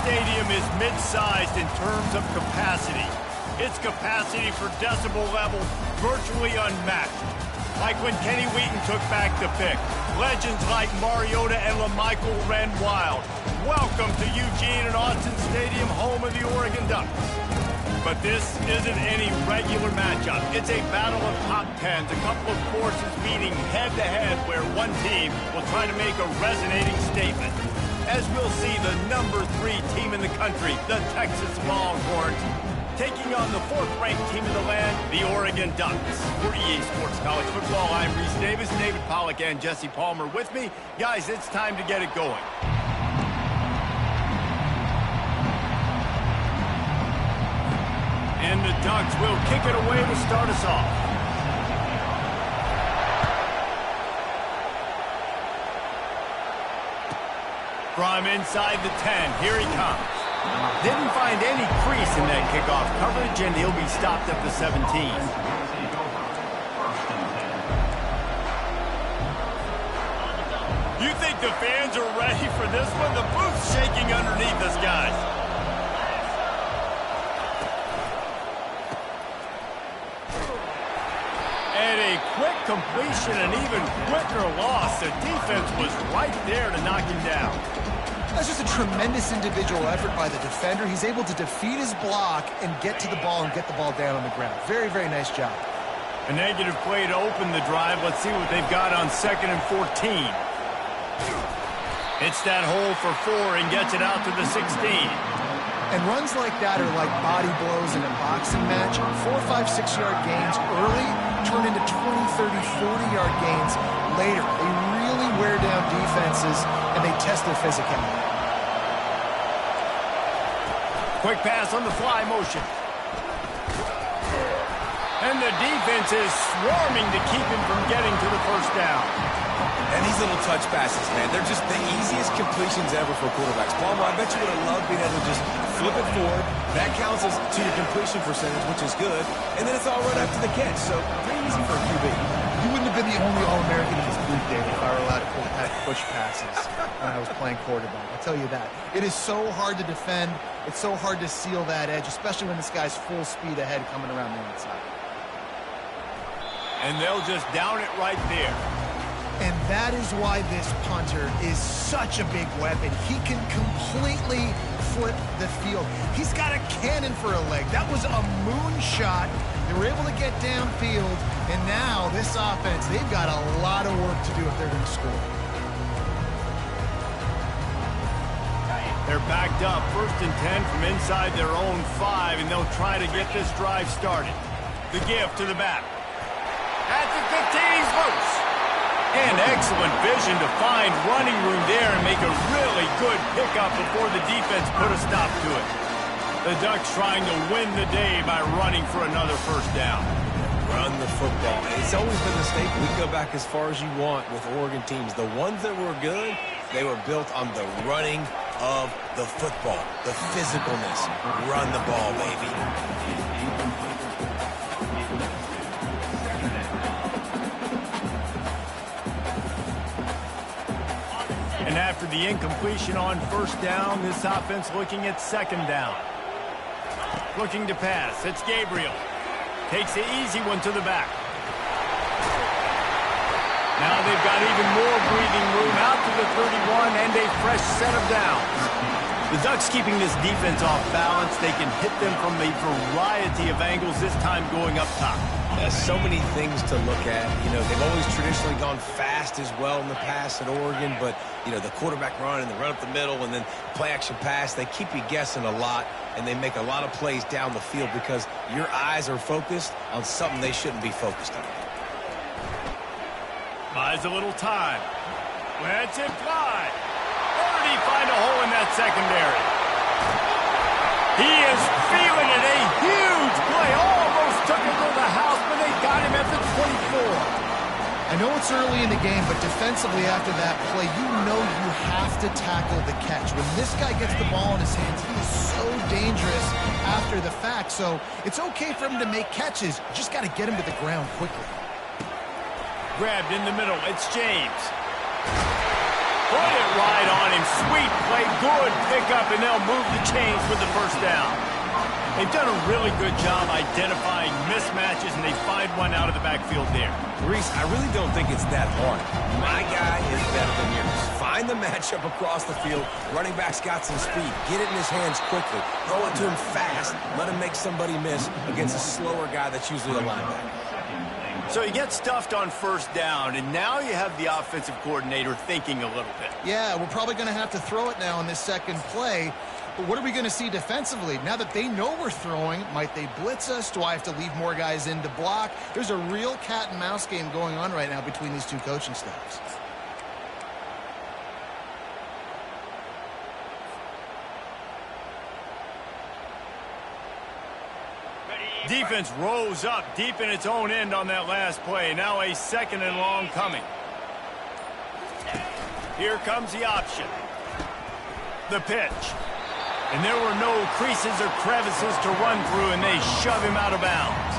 stadium is mid-sized in terms of capacity. Its capacity for decibel level virtually unmatched. Like when Kenny Wheaton took back the pick. Legends like Mariota and LaMichael ran wild. Welcome to Eugene and Austin Stadium, home of the Oregon Ducks. But this isn't any regular matchup. It's a battle of top tens, a couple of forces meeting head-to-head where one team will try to make a resonating statement. As we'll see, the number 3 team in the country, the Texas Longhorns, taking on the 4th-ranked team in the land, the Oregon Ducks. For EA Sports College Football, I'm Reese Davis, David Pollack, and Jesse Palmer with me. Guys, it's time to get it going. And the Ducks will kick it away to start us off. From inside the 10, here he comes. Didn't find any crease in that kickoff coverage, and he'll be stopped at the 17. You think the fans are ready for this one? The booth's shaking underneath us, guys. And a quick completion, an even quicker loss. The defense was right there to knock him down. That's just a tremendous individual effort by the defender. He's able to defeat his block and get to the ball and get the ball down on the ground. Very, very nice job. A negative play to open the drive. Let's see what they've got on 2nd and 14. Hits that hole for 4 and gets it out to the 16. And runs like that are like body blows in a boxing match. 4, 5, 6-yard gains early turn into 20, 30, 40-yard gains later. They really wear down defenses, and they test their physicality. Quick pass on the fly motion. And the defense is swarming to keep him from getting to the first down. And these little touch passes, man, they're just the easiest completions ever for quarterbacks. Palmer, I bet you would have loved being able to just flip it forward. That counts as to your completion percentage, which is good. And then it's all right after the catch. So pretty easy for a QB. You wouldn't have been the only All-American in this group, David, if I were allowed to push passes when I was playing quarterback. I'll tell you that. It is so hard to defend. It's so hard to seal that edge, especially when this guy's full speed ahead coming around the outside. And they'll just down it right there. And that is why this punter is such a big weapon. He can completely flip the field. He's got a cannon for a leg. That was a moonshot. They were able to get downfield, and now this offense, they've got a lot of work to do if they're going to score. They're backed up, 1st and 10 from inside their own 5, and they'll try to get this drive started. The give to the back. At the 15, he's loose. And excellent vision to find running room there and make a really good pickup before the defense put a stop to it. The Ducks trying to win the day by running for another first down. Run the football. It's always been the staple. We go back as far as you want with Oregon teams. The ones that were good, they were built on the running of the football, the physicalness. Run the ball, baby. And after the incompletion on 1st down, this offense looking at 2nd down. Looking to pass. It's Gabriel. Takes the easy one to the back. Now they've got even more breathing room out to the 31 and a fresh set of downs. The Ducks keeping this defense off balance. They can hit them from a variety of angles, this time going up top. So many things to look at. You know, they've always traditionally gone fast as well in the past at Oregon, but, you know, the quarterback run and the run up the middle and then play-action pass, they keep you guessing a lot, and they make a lot of plays down the field because your eyes are focused on something they shouldn't be focused on. Buys a little time. Lets it fly. Or did he find a hole in that secondary? He is feeling it. A huge play. Almost took it to the house, but they got him at the 24. I know it's early in the game, but defensively after that play, you know you have to tackle the catch. When this guy gets the ball in his hands, he is so dangerous after the fact. So it's okay for him to make catches. You just got to get him to the ground quickly. Grabbed in the middle. It's James. Put it right on him. Sweet play. Good pickup, and they'll move the chains with the first down. They've done a really good job identifying mismatches, and they find one out of the backfield there. Reese, I really don't think it's that hard. My guy is better than yours. Find the matchup across the field. Running back's got some speed. Get it in his hands quickly. Throw it to him fast. Let him make somebody miss against a slower guy that's usually a linebacker. So you get stuffed on first down, and now you have the offensive coordinator thinking a little bit. Yeah, we're probably going to have to throw it now in this second play. But what are we going to see defensively? Now that they know we're throwing, might they blitz us? Do I have to leave more guys in to block? There's a real cat and mouse game going on right now between these two coaching staffs. Defense rose up deep in its own end on that last play. Now a second and long coming. Here comes the option. The pitch. And there were no creases or crevices to run through, and they shove him out of bounds.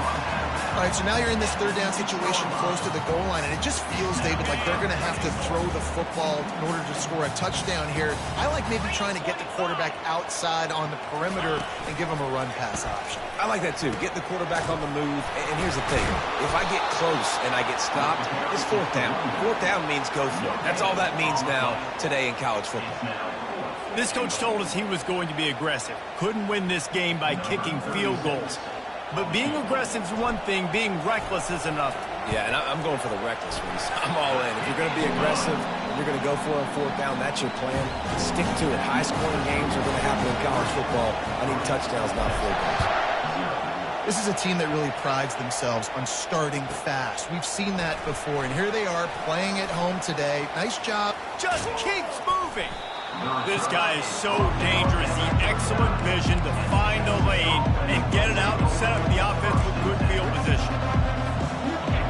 All right, so now you're in this third down situation close to the goal line, and it just feels, David, like they're going to have to throw the football in order to score a touchdown here. I like maybe trying to get the quarterback outside on the perimeter and give him a run-pass option. I like that, too. Get the quarterback on the move. And here's the thing. If I get close and I get stopped, it's fourth down. Fourth down means go for it. That's all that means now today in college football. This coach told us he was going to be aggressive. Couldn't win this game by kicking field goals. But being aggressive is one thing, being reckless is another. Yeah, and I'm going for the reckless ones. I'm all in. If you're going to be aggressive, you're going to go for it on fourth down, that's your plan. Stick to it. High-scoring games are going to happen in college football. I need touchdowns, not field goals. This is a team that really prides themselves on starting fast. We've seen that before, and here they are playing at home today. Nice job. Just keeps moving. This guy is so dangerous. The excellent vision to find a lane and get it out and set up the offense with good field position.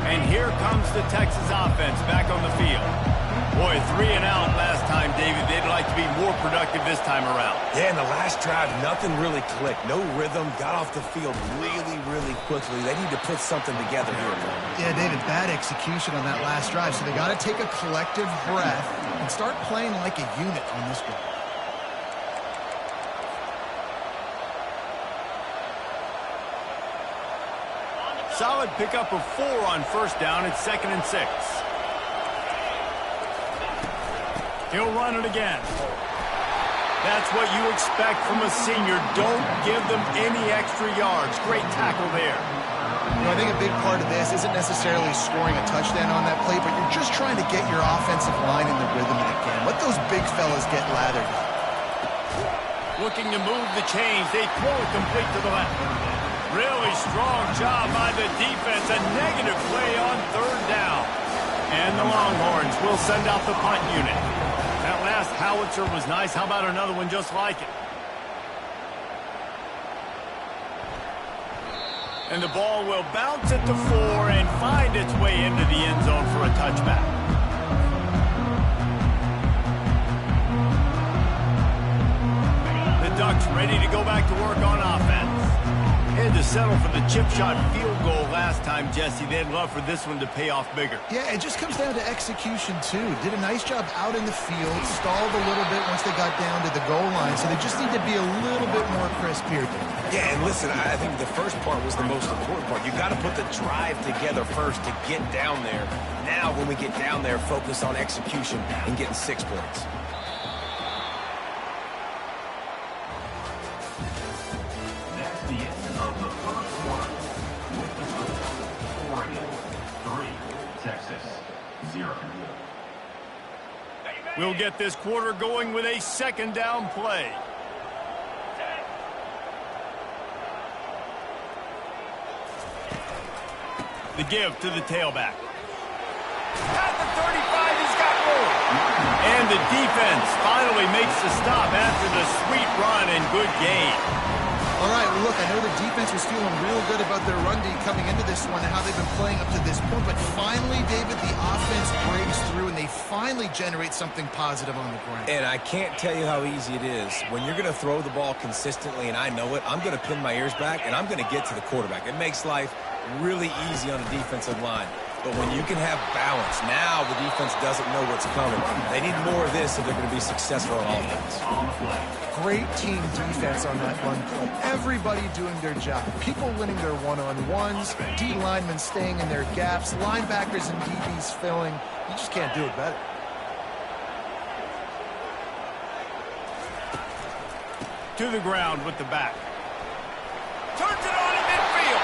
And here comes the Texas offense back on the field. Boy, 3 and out last time, David. They'd like to be more productive this time around. Yeah, in the last drive, nothing really clicked. No rhythm. Got off the field really, really quickly. They need to put something together here. Yeah, David, bad execution on that last drive. So they got to take a collective breath and start playing like a unit on this one. Solid pickup of 4 on first down. It's 2nd and 6. He'll run it again. That's what you expect from a senior. Don't give them any extra yards. Great tackle there. You know, I think a big part of this isn't necessarily scoring a touchdown on that play, but you're just trying to get your offensive line in the rhythm again. Let those big fellas get lathered up. Looking to move the chains. They throw it complete to the left. Really strong job by the defense. A negative play on third down. And the Longhorns will send out the punt unit. That last howitzer was nice. How about another one just like it? And the ball will bounce it to 4 and find its way into the end zone for a touchback. The Ducks ready to go back to work on offense. Had to settle for the chip shot field goal last time, Jesse. They'd love for this one to pay off bigger. Yeah, it just comes down to execution, too. Did a nice job out in the field, stalled a little bit once they got down to the goal line, so they just need to be a little bit more crisp here. Yeah, and listen, I think the first part was the most important part. You got to put the drive together first to get down there. Now, when we get down there, focus on execution and getting 6 points. We'll get this quarter going with a 2nd down play. The give to the tailback. At the 35, he's got room. And the defense finally makes the stop after the sweet run and good gain. All right, well, look, I know the defense was feeling real good about their run D coming into this one and how they've been playing up to this point, but finally, David, the offense breaks through and they finally generate something positive on the ground. And I can't tell you how easy it is. When you're going to throw the ball consistently, and I know it, I'm going to pin my ears back, and I'm going to get to the quarterback. It makes life really easy on the defensive line. But when you can have balance, now the defense doesn't know what's coming. They need more of this if they're going to be successful on offense. Great team defense on that run play. Everybody doing their job. People winning their one-on-ones, D linemen staying in their gaps, linebackers and DBs filling. You just can't do it better. To the ground with the back. Turns it on in midfield.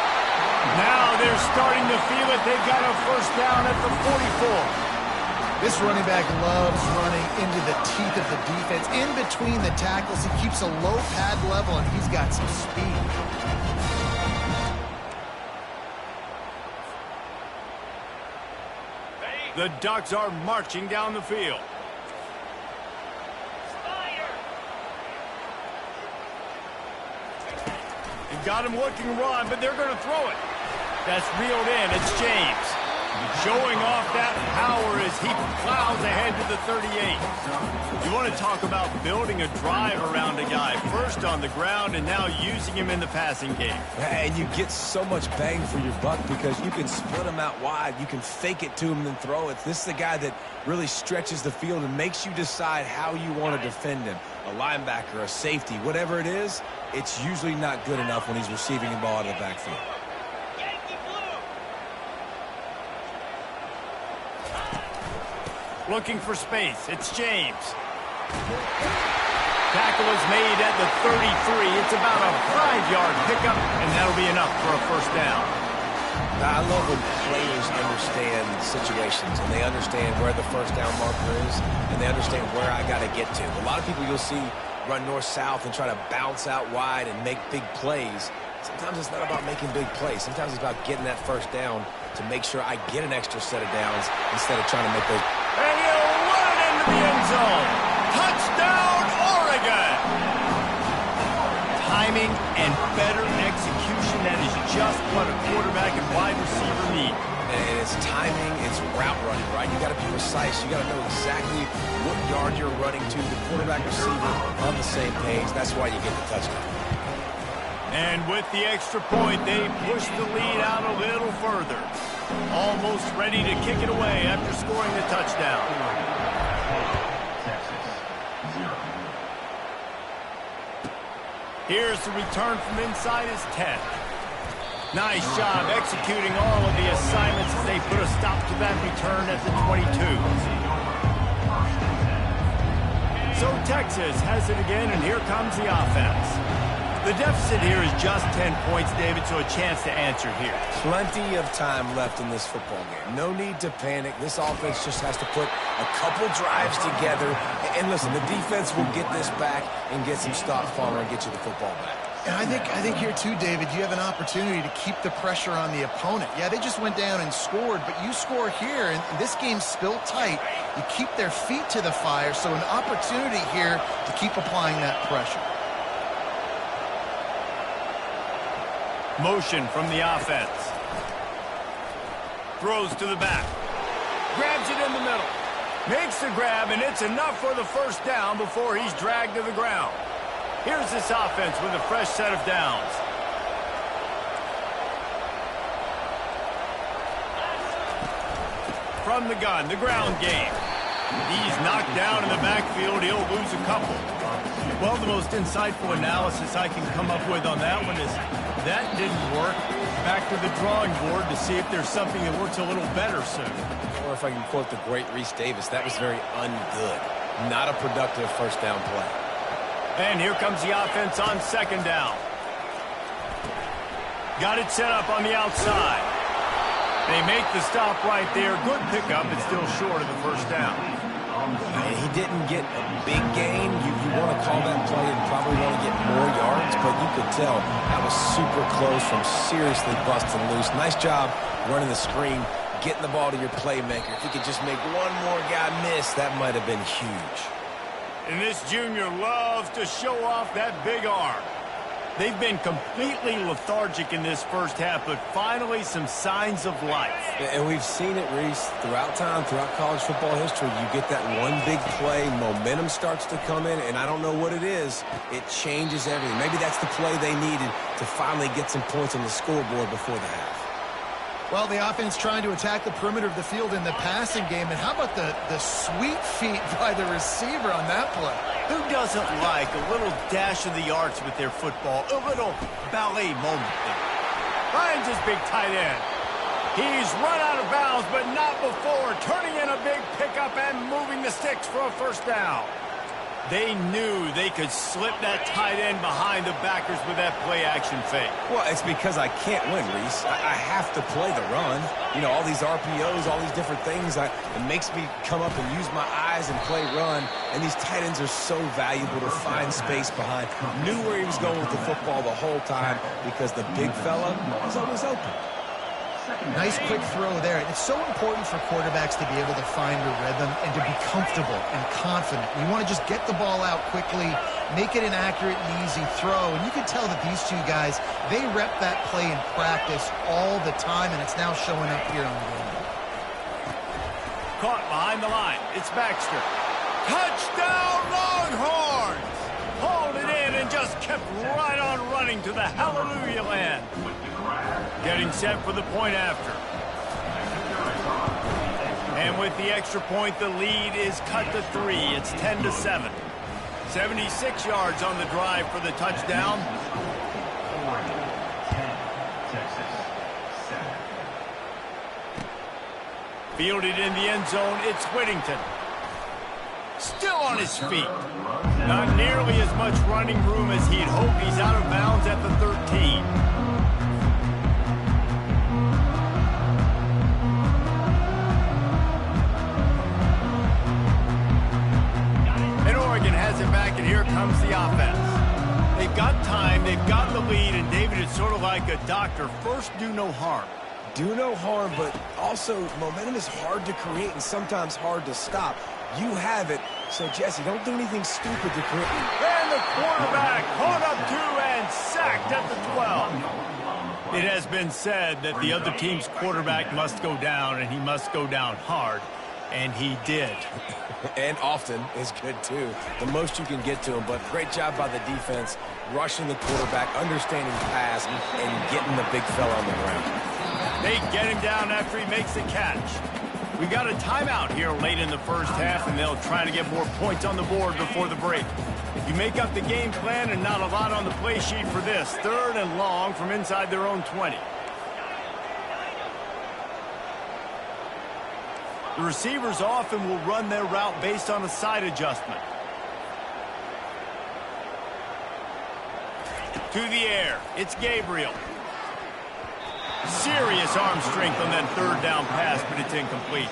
Now they're starting to feel it. They've got a first down at the 44. This running back loves running into the teeth of the defense. In between the tackles, he keeps a low pad level, and he's got some speed. The Ducks are marching down the field. Got him looking run, but they're going to throw it. That's reeled in. It's James. Showing off that power as he plows ahead to the 38. You want to talk about building a drive around a guy. First on the ground and now using him in the passing game. And you get so much bang for your buck because you can split him out wide. You can fake it to him and then throw it. This is the guy that really stretches the field and makes you decide how you want to defend him. A linebacker, a safety, whatever it is, it's usually not good enough when he's receiving the ball out of the backfield. Looking for space. It's James. Tackle is made at the 33. It's about a 5-yard pickup, and that'll be enough for a first down. I love when players understand situations, and they understand where the first down marker is, and they understand where I got to get to. A lot of people you'll see run north-south and try to bounce out wide and make big plays. Sometimes it's not about making big plays. Sometimes it's about getting that first down to make sure I get an extra set of downs instead of trying to make those. And he'll run it into the end zone. Touchdown, Oregon! Timing and better execution, that is just what a quarterback and wide receiver need. And it's timing, it's route running, right? You got to be precise. You got to know exactly what yard you're running to. The quarterback receiver on the same page. That's why you get the touchdown. And with the extra point, they push the lead out a little further. Almost ready to kick it away after scoring the touchdown. Here's the return from inside his 10. Nice job executing all of the assignments as they put a stop to that return at the 22. So Texas has it again, and here comes the offense. The deficit here is just 10 points, David, so a chance to answer here. Plenty of time left in this football game. No need to panic. This offense just has to put a couple drives together. And listen, the defense will get this back and get some stops following and get you the football back. And I think here too, David, you have an opportunity to keep the pressure on the opponent. Yeah, they just went down and scored, but you score here, and this game's still tight. You keep their feet to the fire, so an opportunity here to keep applying that pressure. Motion from the offense. Throws to the back. Grabs it in the middle. Makes the grab, and it's enough for the first down before he's dragged to the ground. Here's this offense with a fresh set of downs. From the gun, the ground game. He's knocked down in the backfield. He'll lose a couple. Well, the most insightful analysis I can come up with on that one is that didn't work. Back to the drawing board to see if there's something that works a little better soon. Or if I can quote the great Reese Davis, that was very ungood. Not a productive first down play. And here comes the offense on second down. Got it set up on the outside. They make the stop right there. Good pickup, but still short of the first down. And he didn't get a big gain. You want to call that play and probably want to get more yards, but you could tell that was super close from seriously busting loose. Nice job running the screen, getting the ball to your playmaker. If he could just make one more guy miss, that might have been huge. And this junior loves to show off that big arm. They've been completely lethargic in this first half, but finally some signs of life. And we've seen it, Reese, throughout time, throughout college football history. You get that one big play, momentum starts to come in, and I don't know what it is. It changes everything. Maybe that's the play they needed to finally get some points on the scoreboard before the half. Well, the offense trying to attack the perimeter of the field in the passing game. And how about the sweet feet by the receiver on that play? Who doesn't like a little dash of the arts with their football? A little ballet moment there. Finds his big tight end. He's run out of bounds, but not before. Turning in a big pickup and moving the sticks for a first down. They knew they could slip that tight end behind the backers with that play-action fake. Well, it's because I can't win, Reese. I have to play the run. You know, all these RPOs, all these different things, it makes me come up and use my eyes and play run. And these tight ends are so valuable to find space behind. Knew where he was going with the football the whole time because the big fella was always open. Nice quick throw there. It's so important for quarterbacks to be able to find a rhythm and to be comfortable and confident. You want to just get the ball out quickly, make it an accurate and easy throw. And you can tell that these two guys, they rep that play in practice all the time, and it's now showing up here on the game. Caught behind the line. It's Baxter. Touchdown Longhorns! Hauled it in and just kept right on running to the hallelujah land. Getting set for the point after. And with the extra point, the lead is cut to 3. It's 10-7. 76 yards on the drive for the touchdown. Fielded in the end zone, it's Whittington. Still on his feet. Not nearly as much running room as he'd hoped. He's out of bounds at the 13. And Oregon has it back, and here comes the offense. They've got time, they've got the lead, and David is sort of like a doctor. First, do no harm. Do no harm, but also momentum is hard to create and sometimes hard to stop. You have it, so Jesse, don't do anything stupid to create. And the quarterback caught up to and sacked at the 12. It has been said that the other team's quarterback must go down, and he must go down hard, and he did. And often is good, too. The most you can get to him, but great job by the defense, rushing the quarterback, understanding pass, and getting the big fella on the ground. They get him down after he makes the catch. We got a timeout here late in the first half, and they'll try to get more points on the board before the break. You make up the game plan and not a lot on the play sheet for this. 3rd and long from inside their own 20. The receivers often will run their route based on a side adjustment. To the air, it's Gabriel. Serious arm strength on that 3rd down pass, but it's incomplete.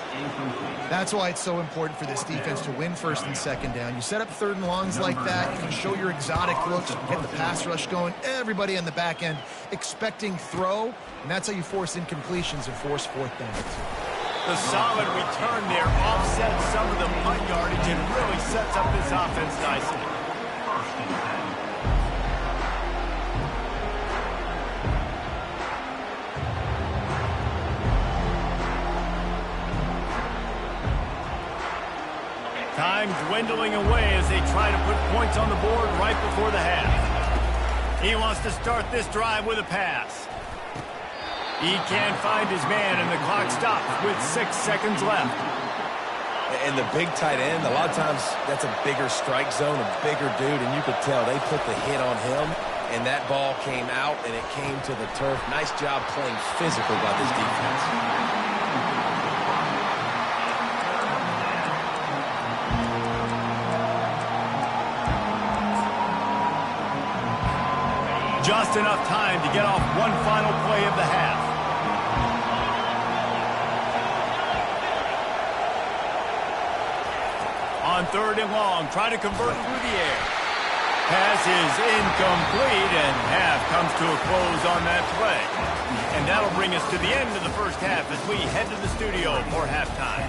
That's why it's so important for this defense to win 1st and 2nd down. You set up 3rd and longs like that, you can show your exotic looks, get the pass rush going, everybody on the back end expecting throw, and that's how you force incompletions and force 4th downs. The solid return there offsets some of the punt yardage and really sets up this offense nicely. Time dwindling away as they try to put points on the board right before the half. He wants to start this drive with a pass. He can't find his man, and the clock stops with 6 seconds left. And the big tight end, a lot of times that's a bigger strike zone, a bigger dude, and you could tell they put the hit on him, and that ball came out, and it came to the turf. Nice job playing physical by this defense. Just enough time to get off one final play of the half. On 3rd and long, try to convert through the air. Pass is incomplete, and half comes to a close on that play. And that'll bring us to the end of the first half as we head to the studio for halftime.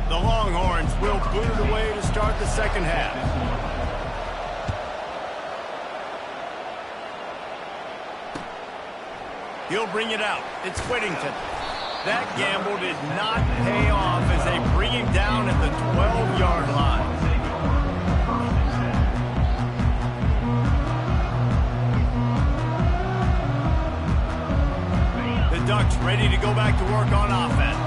The Longhorns will boot it away to start the second half. He'll bring it out. It's Whittington. That gamble did not pay off as they bring him down at the 12-yard line. defense ready to go back to work on offense.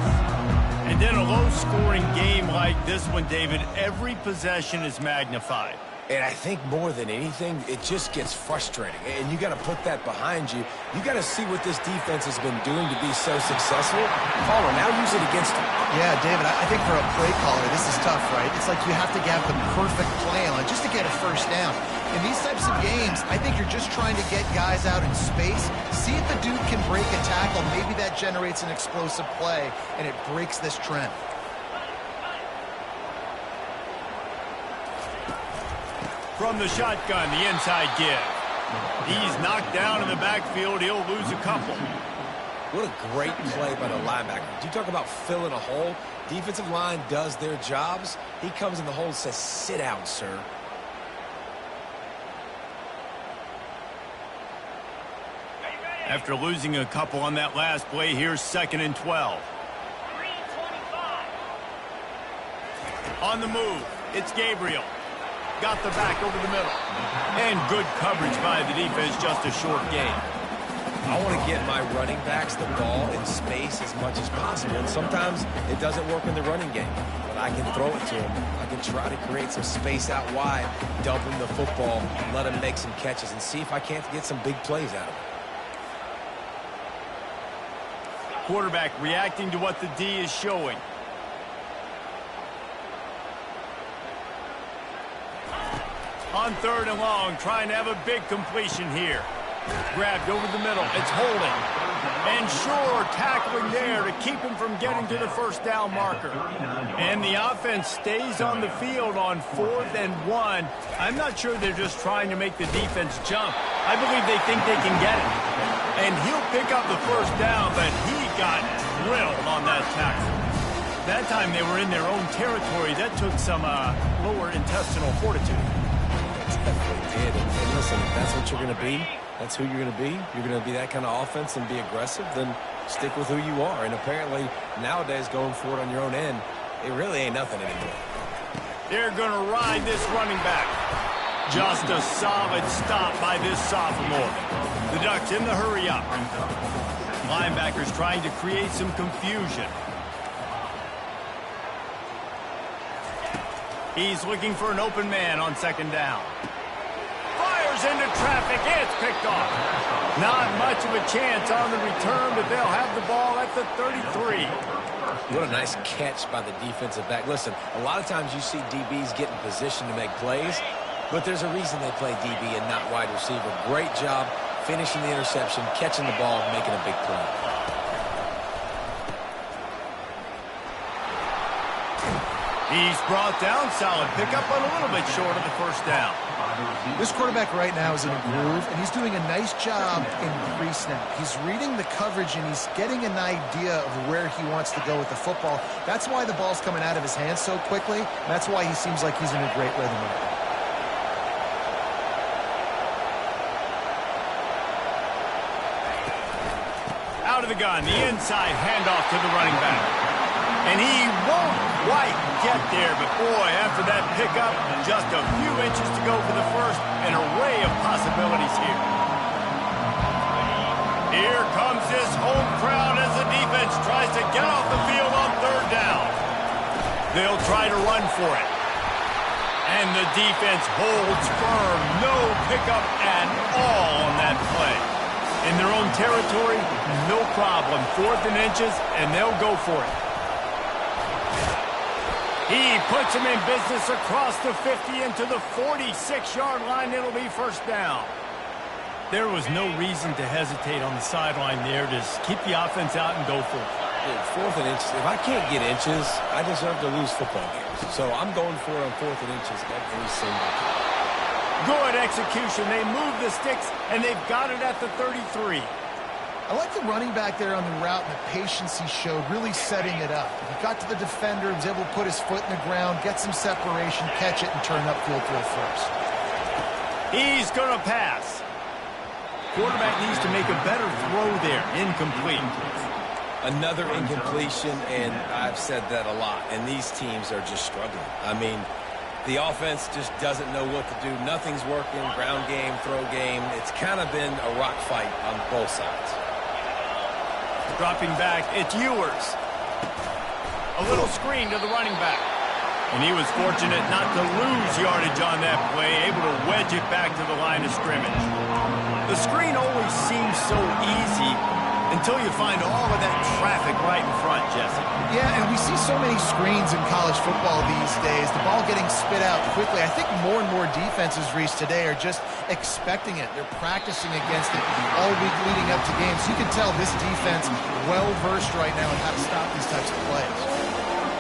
And then a low-scoring game like this one, David, every possession is magnified. And I think more than anything, it just gets frustrating. And you got to put that behind you. You got to see what this defense has been doing to be so successful. Caller, now use it against them. Yeah, David, I think for a play caller, this is tough, right? It's like you have to have the perfect plan just to get a first down. In these types of games, I think you're just trying to get guys out in space, see if the dude can break a tackle. Maybe that generates an explosive play, and it breaks this trend. From the shotgun, the inside give. He's knocked down in the backfield. He'll lose a couple. What a great play by the linebacker. You talk about filling a hole. Defensive line does their jobs. He comes in the hole and says, sit down, sir. After losing a couple on that last play, here's 2nd and 12. On the move, it's Gabriel. Got the back over the middle. And good coverage by the defense, just a short gain. I want to get my running backs the ball in space as much as possible. And sometimes it doesn't work in the running game. But I can throw it to him. I can try to create some space out wide, dump him the football, let him make some catches, and see if I can't get some big plays out of him. Quarterback reacting to what the D is showing. On 3rd and long, trying to have a big completion here. Grabbed over the middle. It's holding. And sure, tackling there to keep him from getting to the first down marker. And the offense stays on the field on 4th and 1. I'm not sure they're just trying to make the defense jump. I believe they think they can get it. And he'll pick up the first down, but he got drilled on that tackle. That time they were in their own territory. That took some lower intestinal fortitude. Definitely did. And listen, if that's what you're going to be, that's who you're going to be. You're going to be that kind of offense and be aggressive, then stick with who you are. And apparently, nowadays, going for it on your own end, it really ain't nothing anymore. They're going to ride this running back. Just a solid stop by this sophomore. The Ducks in the hurry up. Linebackers trying to create some confusion. He's looking for an open man on 2nd down. Fires into traffic. It's picked off. Not much of a chance on the return, but they'll have the ball at the 33. What a nice catch by the defensive back. Listen, a lot of times you see DBs get in position to make plays, but there's a reason they play DB and not wide receiver. Great job finishing the interception, catching the ball, and making a big play. He's brought down. Solid pickup, but a little bit short of the first down. This quarterback right now is in a groove, and he's doing a nice job in pre-snap. He's reading the coverage, and he's getting an idea of where he wants to go with the football. That's why the ball's coming out of his hands so quickly. That's why he seems like he's in a great rhythm right now. Out of the gun, the inside handoff to the running back. And he won't quite get there, but boy, after that pickup, just a few inches to go for the first, an array of possibilities here. Here comes this home crowd as the defense tries to get off the field on 3rd down. They'll try to run for it. And the defense holds firm. No pickup at all on that play. In their own territory, no problem. 4th and inches, and they'll go for it. He puts him in business across the 50 into the 46-yard line. It'll be first down. There was no reason to hesitate on the sideline there. Just keep the offense out and go for it. Dude, 4th and inches. If I can't get inches, I deserve to lose football games. So I'm going for it on 4th and inches every single time. Good execution. They move the sticks, and they've got it at the 33. I like the running back there on the route and the patience he showed, really setting it up. He got to the defender, was able to put his foot in the ground, get some separation, catch it, and turn upfield for a first. He's going to pass. Quarterback needs to make a better throw there. Incomplete. Another incompletion, and I've said that a lot, and these teams are just struggling. I mean, the offense just doesn't know what to do. Nothing's working. Ground game, throw game. It's kind of been a rock fight on both sides. Dropping back, it's Ewers. A little screen to the running back. And he was fortunate not to lose yardage on that play, able to wedge it back to the line of scrimmage. The screen always seems so easy until you find all of that traffic right in front, Jesse. Yeah, and we see so many screens in college football these days. The ball getting spit out quickly. I think more and more defenses, Reese, today are just expecting it. They're practicing against it all week leading up to games. You can tell this defense well-versed right now in how to stop these types of plays.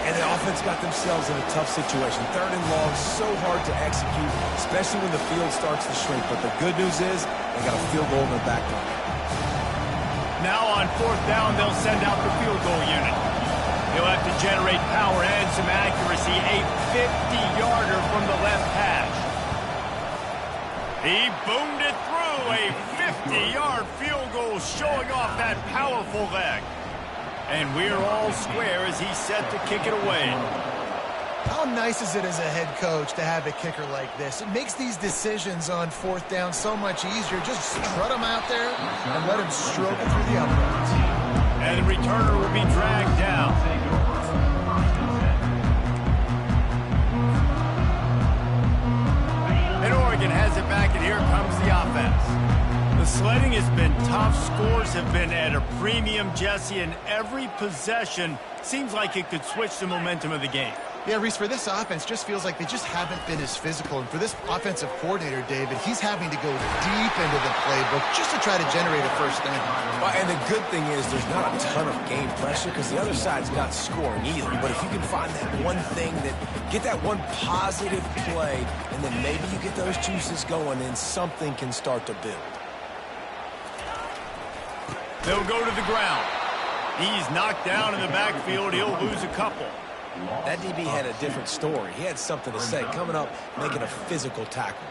And the offense got themselves in a tough situation. 3rd and long, so hard to execute, especially when the field starts to shrink. But the good news is they got a field goal in their back pocket. Now on 4th down, they'll send out the field goal unit. He'll have to generate power and some accuracy. A 50-yarder from the left hash. He boomed it through. A 50-yard field goal showing off that powerful leg. And we're all square as he's set to kick it away. How nice is it as a head coach to have a kicker like this? It makes these decisions on 4th down so much easier. Just strut him out there and let him stroke it through the uprights. And the returner will be dragged down. And Oregon has it back, and here comes the offense. The sledding has been tough. Scores have been at a premium, Jesse, and every possession seems like it could switch the momentum of the game. Yeah, Reese, for this offense, just feels like they just haven't been as physical. And for this offensive coordinator, David, he's having to go deep into the playbook just to try to generate a first down. Well, and the good thing is there's not a ton of game pressure because the other side's not scoring either. But if you can find that one thing, get that one positive play, and then maybe you get those juices going, and something can start to build. They'll go to the ground. He's knocked down in the backfield. He'll lose a couple. That DB had a different story. He had something to say, coming up, making a physical tackle.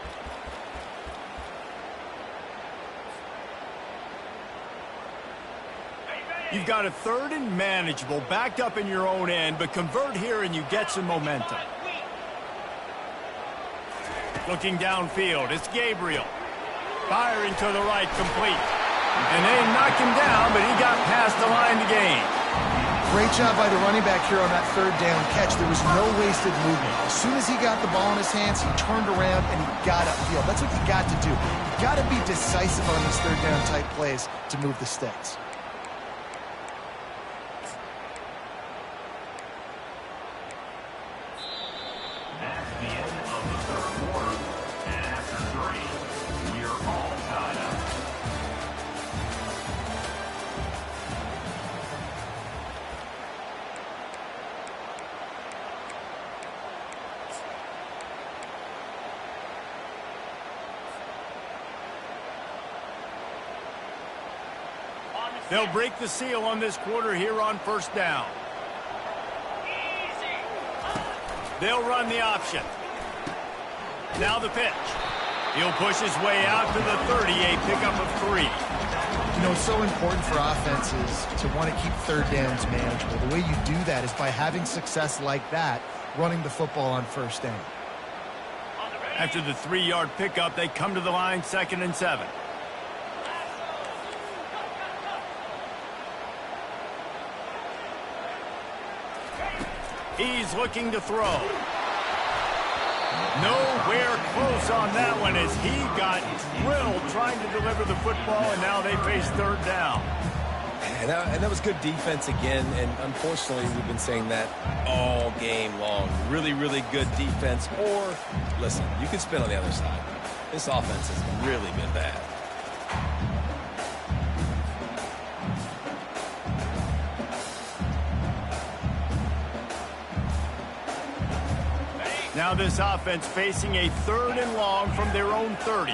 You've got a 3rd and manageable, backed up in your own end, but convert here and you get some momentum. Looking downfield, it's Gabriel. Firing to the right, complete. And they knocked him down, but he got past the line to gain. Great job by the running back here on that 3rd down catch. There was no wasted movement. As soon as he got the ball in his hands, he turned around and he got upfield. That's what you got to do. You got to be decisive on these 3rd down type plays to move the sticks. That's the end of the 3rd quarter. And after 3, we're all tied up. They'll break the seal on this quarter here on 1st down. They'll run the option. Now the pitch. He'll push his way out to the 30, a pickup of 3. You know, it's so important for offenses to want to keep 3rd downs manageable. The way you do that is by having success like that, running the football on 1st down. After the 3-yard pickup, they come to the line, 2nd and 7. He's looking to throw. Nowhere close on that one as he got drilled trying to deliver the football, and now they face 3rd down. And that was good defense again, and unfortunately we've been saying that all game long. Really, really good defense. Or, listen, you can spin on the other side. This offense has really been bad. Now this offense facing a 3rd and long from their own 30.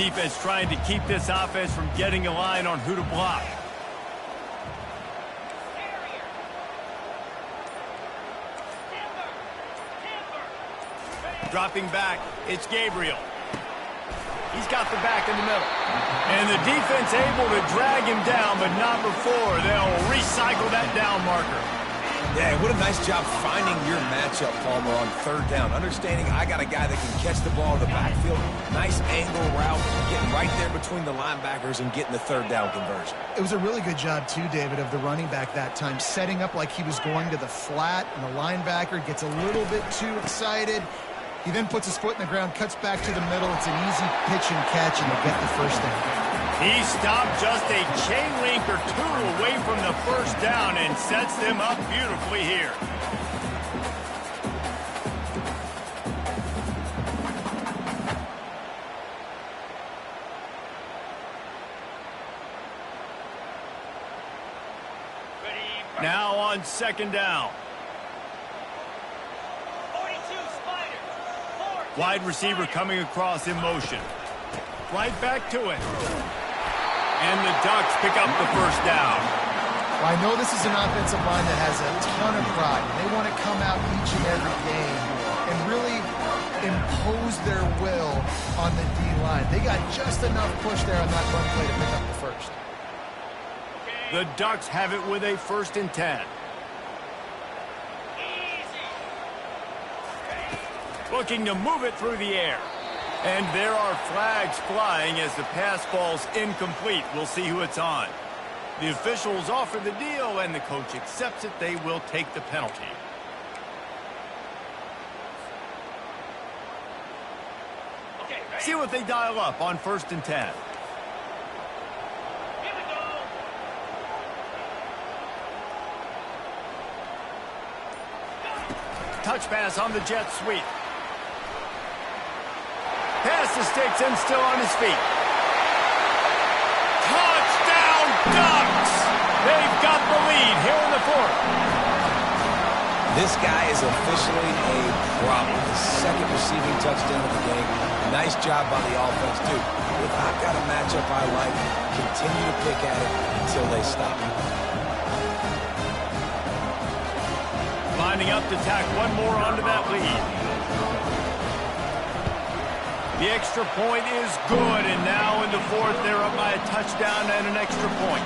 Defense trying to keep this offense from getting a line on who to block. Dropping back, it's Gabriel. He's got the back in the middle. And the defense able to drag him down, but not before. They'll recycle that down marker. Yeah, what a nice job finding your matchup, Palmer, on third down. Understanding I got a guy that can catch the ball in the backfield. Nice angle route, getting right there between the linebackers and getting the third down conversion. It was a really good job, too, David, of the running back that time, setting up like he was going to the flat, and the linebacker gets a little bit too excited. He then puts his foot in the ground, cuts back to the middle. It's an easy pitch and catch, and they get the first down. He stopped just a chain link or two away from the first down and sets them up beautifully here. Now on second down. 42 Spider. Wide receiver coming across in motion. Right back to it. And the Ducks pick up the first down. Well, I know this is an offensive line that has a ton of pride. They want to come out each and every game and really impose their will on the D-line. They got just enough push there on that run play to pick up the first. The Ducks have it with a 1st and 10. Looking to move it through the air. And there are flags flying as the pass falls incomplete. We'll see who it's on. The officials offer the deal, and the coach accepts it. They will take the penalty. See what they dial up on 1st and 10. Touch pass on the jet sweep. Pass the sticks and still on his feet. Touchdown Ducks! They've got the lead here in the 4th. This guy is officially a problem. His 2nd receiving touchdown of the game. Nice job by the offense, too. If I've got a matchup I like, continue to pick at it until they stop. Lining up to tack one more onto that lead. The extra point is good, and now in the 4th, they're up by a touchdown and an extra point.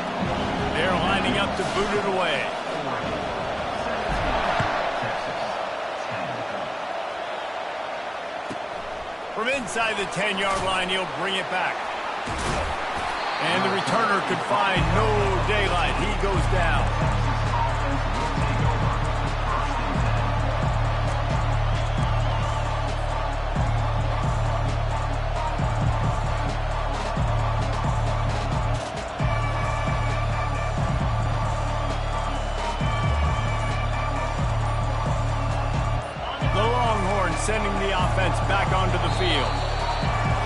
They're lining up to boot it away. From inside the 10-yard line, he'll bring it back. And the returner could find no daylight. He goes down. Sending the offense back onto the field.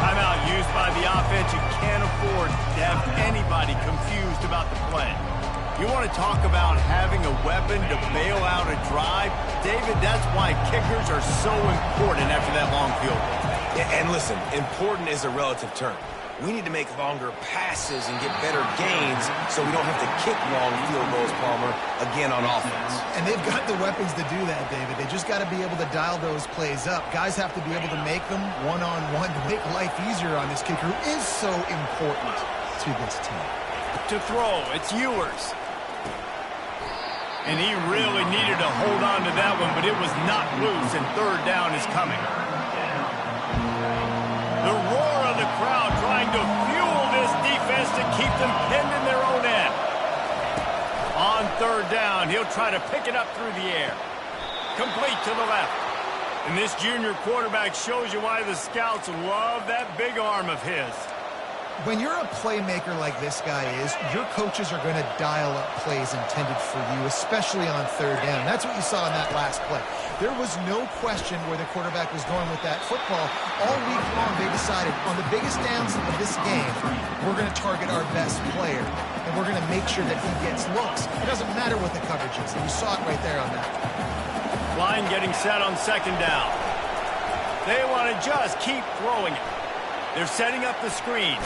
Timeout used by the offense. You can't afford to have anybody confused about the play. You want to talk about having a weapon to bail out a drive? David, that's why kickers are so important after that long field goal. Yeah, and listen, important is a relative term. We need to make longer passes and get better gains so we don't have to kick long field goals, Palmer, again on offense. And they've got the weapons to do that, David. They just got to be able to dial those plays up. Guys have to be able to make them one-on-one to make life easier on this kicker who is so important to this team. To throw, it's Ewers. And he really needed to hold on to that one, but it was not loose, and 3rd down is coming. The roar of the crowd trying to fuel this defense to keep them pinned in their own end. On 3rd down, he'll try to pick it up through the air. Complete to the left. And this junior quarterback shows you why the scouts love that big arm of his. When you're a playmaker like this guy is, your coaches are going to dial up plays intended for you, especially on 3rd down. That's what you saw in that last play. There was no question where the quarterback was going with that football. All week long, they decided on the biggest downs of this game, we're going to target our best player, and we're going to make sure that he gets looks. It doesn't matter what the coverage is, and you saw it right there on that. Line getting set on 2nd down. They want to just keep throwing it. They're setting up the screen.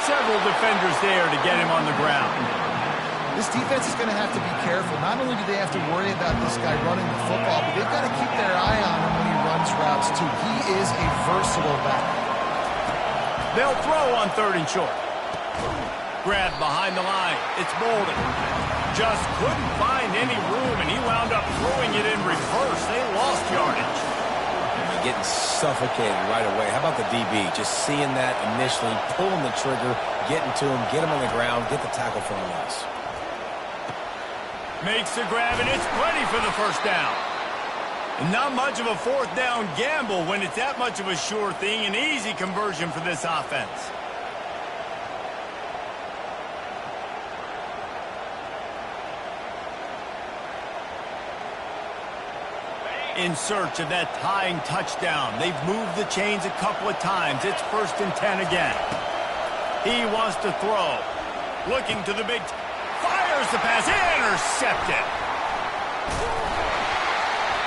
Several defenders there to get him on the ground. This defense is going to have to be careful. Not only do they have to worry about this guy running the football, but they've got to keep their eye on him when he runs routes, too. He is a versatile back. They'll throw on 3rd and short. Grab behind the line. It's Bolden. Just couldn't find any room, and he wound suffocated right away. How about the DB? Just seeing that initially, pulling the trigger, getting to him, get him on the ground, get the tackle for a loss. Makes the grab, and it's plenty for the first down. And not much of a fourth down gamble when it's that much of a sure thing. An easy conversion for this offense. In search of that tying touchdown. They've moved the chains a couple of times. It's 1st and 10 again. He wants to throw. Looking to the big... Fires the pass. Intercepted.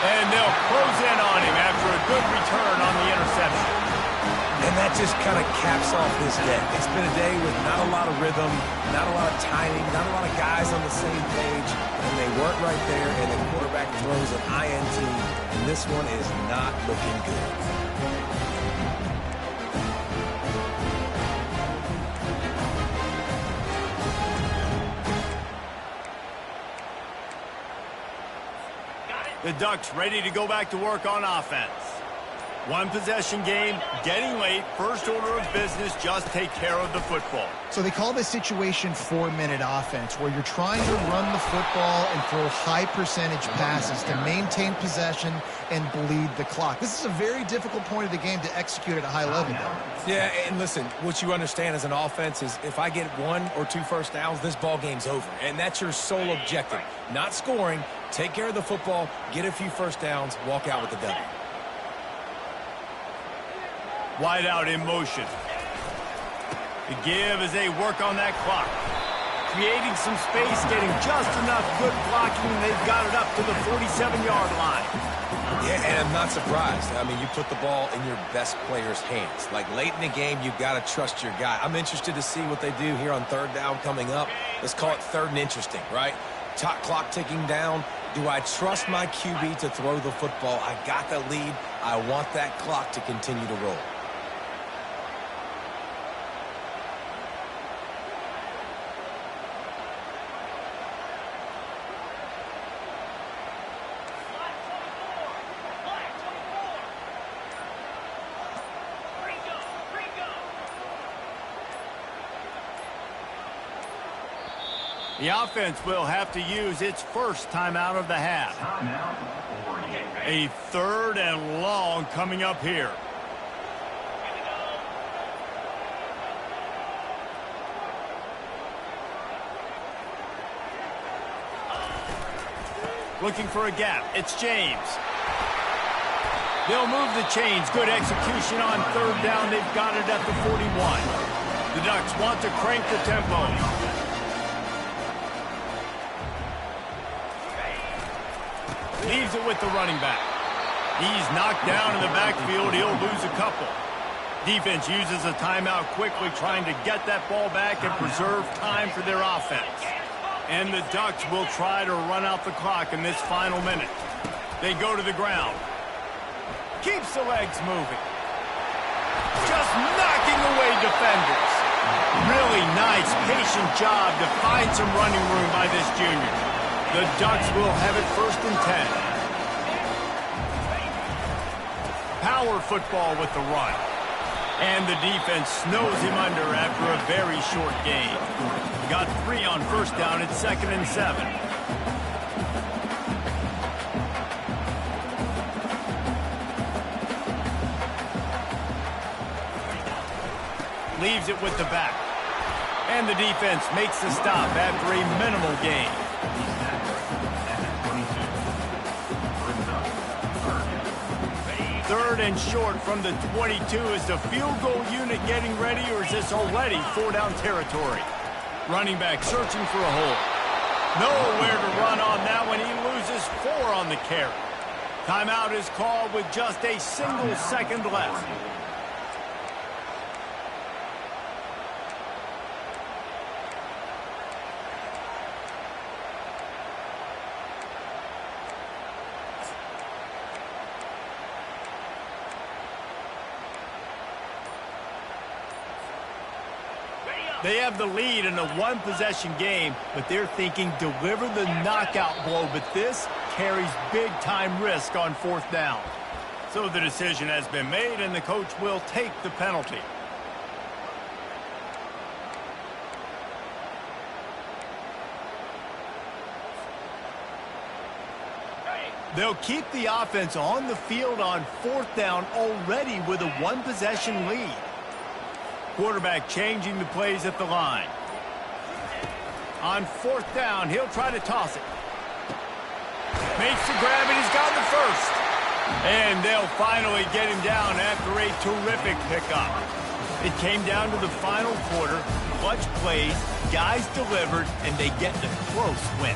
And they'll close in on him after a good return on the interception. And that just kind of caps off this day. It's been a day with not a lot of rhythm, not a lot of timing, not a lot of guys on the same page, and they weren't right there, and the quarterback throws an INT, and this one is not looking good. The Ducks ready to go back to work on offense. One possession game, getting late, first order of business, just take care of the football. So they call this situation 4-minute offense, where you're trying to run the football and throw high percentage passes to maintain possession and bleed the clock. This is a very difficult point of the game to execute at a high level. Yeah, and listen, what you understand as an offense is if I get 1 or 2 first downs, this ball game's over. And that's your sole objective. Not scoring, take care of the football, get a few first downs, walk out with the W. Wide out in motion. The give as they work on that clock. Creating some space, getting just enough good blocking, and they've got it up to the 47-yard line. Yeah, and I'm not surprised. I mean, you put the ball in your best player's hands. Like, late in the game, you've got to trust your guy. I'm interested to see what they do here on 3rd down coming up. Let's call it 3rd and interesting, right? Top clock ticking down. Do I trust my QB to throw the football? I got the lead. I want that clock to continue to roll. The offense will have to use its first timeout of the half. A 3rd and long coming up here. Looking for a gap. It's James. They'll move the chains. Good execution on 3rd down. They've got it at the 41. The Ducks want to crank the tempo. Leaves it with the running back. He's knocked down in the backfield. He'll lose a couple. Defense uses a timeout quickly, trying to get that ball back and preserve time for their offense. And the Ducks will try to run out the clock in this final minute. They go to the ground. Keeps the legs moving. Just knocking away defenders. Really nice, patient job to find some running room by this junior. The Ducks will have it 1st and 10. Power football with the run. And the defense snows him under after a very short game. Got 3 on 1st down at 2nd and 7. Leaves it with the back. And the defense makes the stop after a minimal gain. 3rd and short from the 22. Is the field goal unit getting ready, or is this already 4-down territory? Running back searching for a hole. Nowhere to run on that one. He loses 4 on the carry. Timeout is called with just a single second left. They have the lead in a 1-possession game, but they're thinking deliver the knockout blow, but this carries big-time risk on 4th down. So the decision has been made, and the coach will take the penalty. They'll keep the offense on the field on 4th down already with a one-possession lead. Quarterback changing the plays at the line. On 4th down, he'll try to toss it. Makes the grab, and he's got the first. And they'll finally get him down after a terrific pickup. It came down to the final quarter. Clutch plays, guys delivered, and they get the close win.